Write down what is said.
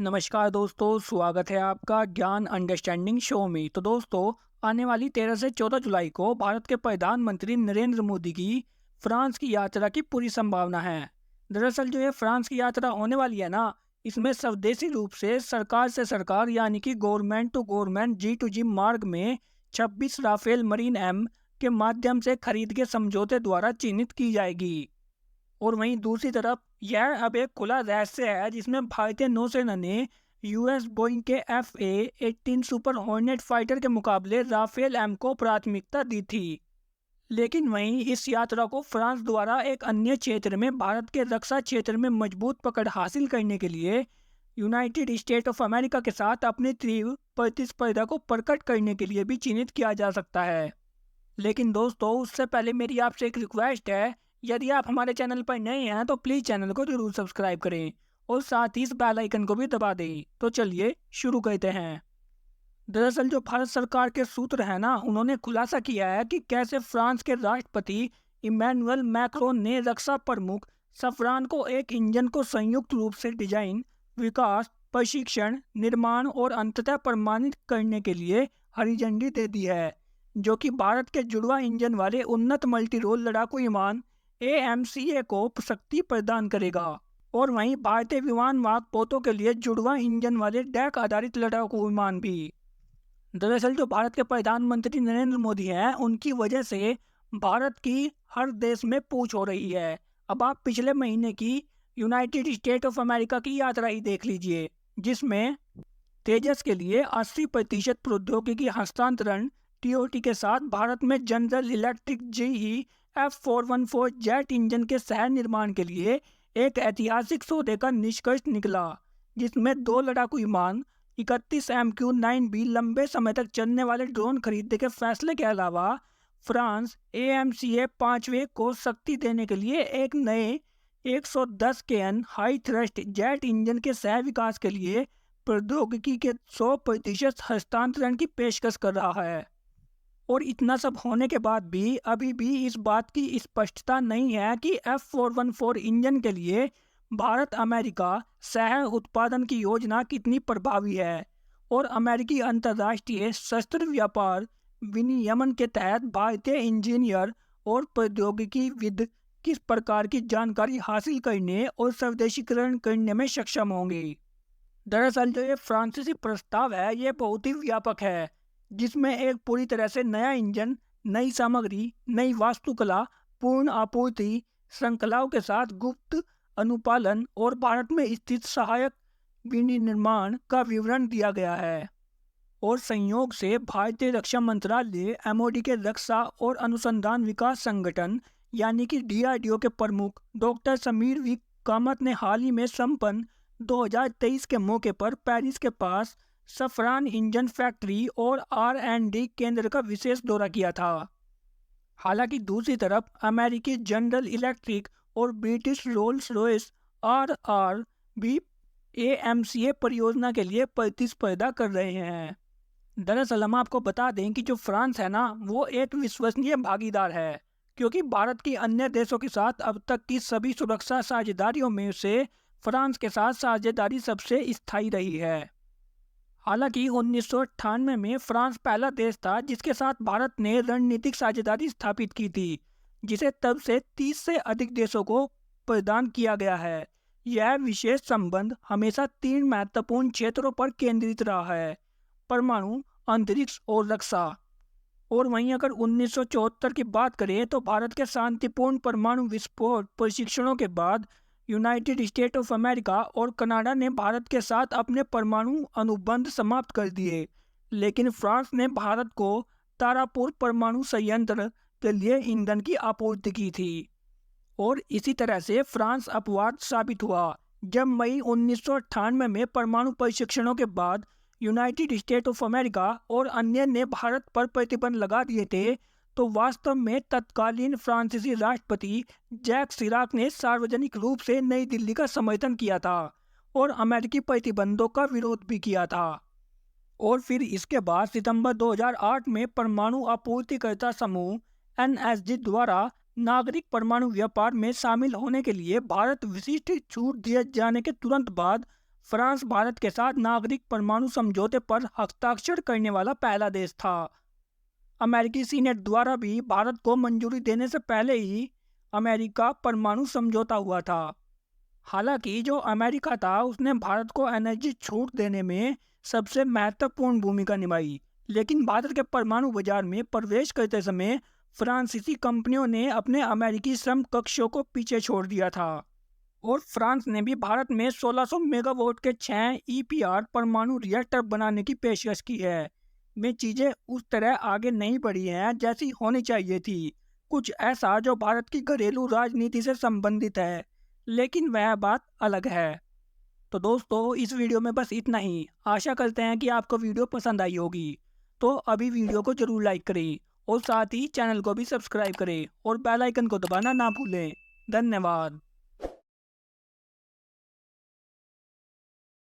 नमस्कार दोस्तों, स्वागत है आपका ज्ञान अंडरस्टैंडिंग शो में। तो दोस्तों, आने वाली 13 से 14 जुलाई को भारत के प्रधानमंत्री नरेंद्र मोदी की फ्रांस की यात्रा की पूरी संभावना है। दरअसल जो ये फ्रांस की यात्रा होने वाली है ना, इसमें स्वदेशी रूप से सरकार यानी कि government to government G to G मार्ग में 26 राफेल मरीन एम के माध्यम से खरीद के समझौते द्वारा चिन्हित की जाएगी। और वहीं दूसरी तरफ यह अब एक खुला रहस्य है जिसमें भारतीय नौसेना ने यूएस बोइंग के FA-18 सुपर हॉर्नेट फाइटर के मुकाबले राफेल एम को प्राथमिकता दी थी। लेकिन वहीं इस यात्रा को फ्रांस द्वारा एक अन्य क्षेत्र में भारत के रक्षा क्षेत्र में मजबूत पकड़ हासिल करने के लिए यूनाइटेड स्टेट ऑफ अमेरिका के साथ अपनी तीव्र प्रतिस्पर्धा को प्रकट करने के लिए भी चिन्हित किया जा सकता है। लेकिन दोस्तों, उससे पहले मेरी आपसे एक रिक्वेस्ट है। यदि आप हमारे चैनल पर नए हैं तो प्लीज़ चैनल को जरूर सब्सक्राइब करें और साथ ही इस बेल आइकन को भी दबा दें। तो चलिए शुरू करते हैं। दरअसल जो भारत सरकार के सूत्र हैं ना, उन्होंने खुलासा किया है कि कैसे फ्रांस के राष्ट्रपति इमैनुअल मैक्रोन ने रक्षा प्रमुख सफरान को एक इंजन को संयुक्त रूप से डिजाइन, विकास, प्रशिक्षण, निर्माण और अंततः प्रमाणित करने के लिए हरी झंडी दे दी है, जो कि भारत के जुड़वा इंजन वाले उन्नत मल्टी रोल लड़ाकू विमान AMCA को शक्ति प्रदान करेगा। और वहीं भारतीय विमान वाहक पोतों के लिए जुड़वा इंजन वाले डेक आधारित लड़ाकू विमान भी। दरअसल जो भारत के प्रधानमंत्री नरेंद्र मोदी हैं, उनकी वजह से भारत की हर देश में पूछ हो रही है। अब आप पिछले महीने की यूनाइटेड स्टेट ऑफ अमेरिका की यात्रा ही देख लीजिए, जिसमें तेजस के लिए 80% प्रौद्योगिकी हस्तांतरण TOT के साथ भारत में general electric GE F414 jet engine के सह निर्माण के लिए एक ऐतिहासिक सौदे का निष्कर्ष निकला, जिसमें 2 लड़ाकू विमान, 31 MQ-9B लंबे समय तक चलने वाले ड्रोन खरीदने के फैसले के अलावा फ्रांस AMCA 5वें को शक्ति देने के लिए एक नए 110 kN high thrust jet engine के सह विकास के लिए प्रौद्योगिकी के 100% हस्तांतरण की पेशकश कर रहा है। और इतना सब होने के बाद भी अभी भी इस बात की स्पष्टता नहीं है कि F414 इंजन के लिए भारत अमेरिका सह उत्पादन की योजना कितनी प्रभावी है और अमेरिकी अंतर्राष्ट्रीय शस्त्र व्यापार विनियमन के तहत भारतीय इंजीनियर और प्रौद्योगिकीविद किस प्रकार की जानकारी हासिल करने और स्वदेशीकरण करने में सक्षम होंगे। दरअसल जो ये फ्रांसीसी प्रस्ताव है, ये बहुत ही व्यापक है, जिसमें एक पूरी तरह से नया इंजन, नई सामग्री, नई वास्तुकला, पूर्ण आपूर्ति श्रृंखलाओं के साथ गुप्त अनुपालन और भारत में स्थित सहायक विनिर्माण का विवरण दिया गया है। और संयोग से भारतीय रक्षा मंत्रालय MOD के रक्षा और अनुसंधान विकास संगठन यानी कि DRDO के प्रमुख डॉक्टर समीर वी कामत ने हाल ही में संपन्न 2023 के मौके पर पेरिस के पास सफरान इंजन फैक्ट्री और R&D केंद्र का विशेष दौरा किया था। हालांकि दूसरी तरफ अमेरिकी जनरल इलेक्ट्रिक और ब्रिटिश रोल्स रॉयस RR भी AMCA परियोजना के लिए प्रतिस्पर्धा कर रहे हैं। दरअसल हम आपको बता दें कि जो फ्रांस है ना, वो एक विश्वसनीय भागीदार है, क्योंकि भारत की अन्य देशों के साथ अब तक की सभी सुरक्षा साझेदारियों में से फ्रांस के साथ साझेदारी सबसे स्थायी रही है। हालांकि 1998 में फ्रांस पहला देश था जिसके साथ भारत ने रणनीतिक साझेदारी स्थापित की थी, जिसे तब से 30 से अधिक देशों को प्रदान किया गया है। यह विशेष संबंध हमेशा 3 महत्वपूर्ण क्षेत्रों पर केंद्रित रहा है: परमाणु, अंतरिक्ष और रक्षा। और वहीं अगर 1974 की बात करें तो भारत के शांतिपूर्ण परमाणु विस्फोट प्रशिक्षणों के बाद यूनाइटेड स्टेट ऑफ अमेरिका और कनाडा ने भारत के साथ अपने परमाणु अनुबंध समाप्त कर दिए, लेकिन फ्रांस ने भारत को तारापुर परमाणु संयंत्र के लिए ईंधन की आपूर्ति की थी। और इसी तरह से फ्रांस अपवाद साबित हुआ जब मई 1998 में परमाणु परीक्षणों के बाद यूनाइटेड स्टेट ऑफ अमेरिका और अन्य ने भारत पर प्रतिबंध लगा दिए थे। तो वास्तव में तत्कालीन फ्रांसीसी राष्ट्रपति जैक शिराक ने सार्वजनिक रूप से नई दिल्ली का समर्थन किया था और अमेरिकी प्रतिबंधों का विरोध भी किया था। और फिर इसके बाद सितंबर 2008 में परमाणु आपूर्तिकर्ता समूह NSG द्वारा नागरिक परमाणु व्यापार में शामिल होने के लिए भारत विशिष्ट छूट दिए जाने के तुरंत बाद फ्रांस भारत के साथ नागरिक परमाणु समझौते पर हस्ताक्षर करने वाला पहला देश था। अमेरिकी सीनेट द्वारा भी भारत को मंजूरी देने से पहले ही अमेरिका परमाणु समझौता हुआ था। हालांकि जो अमेरिका था उसने भारत को एनर्जी छूट देने में सबसे महत्वपूर्ण भूमिका निभाई, लेकिन भारत के परमाणु बाजार में प्रवेश करते समय फ्रांसीसी कंपनियों ने अपने अमेरिकी समकक्षों को पीछे छोड़ दिया था और फ्रांस ने भी भारत में 1600 मेगावाट के 6 ईपीआर परमाणु रिएक्टर बनाने की पेशकश की है। में चीज़ें उस तरह आगे नहीं बढ़ी हैं जैसी होनी चाहिए थी। कुछ ऐसा जो भारत की घरेलू राजनीति से संबंधित है, लेकिन वह बात अलग है। तो दोस्तों इस वीडियो में बस इतना ही। आशा करते हैं कि आपको वीडियो पसंद आई होगी। तो अभी वीडियो को जरूर लाइक करें और साथ ही चैनल को भी सब्सक्राइब करें और बेल आइकन को दबाना ना भूलें। धन्यवाद।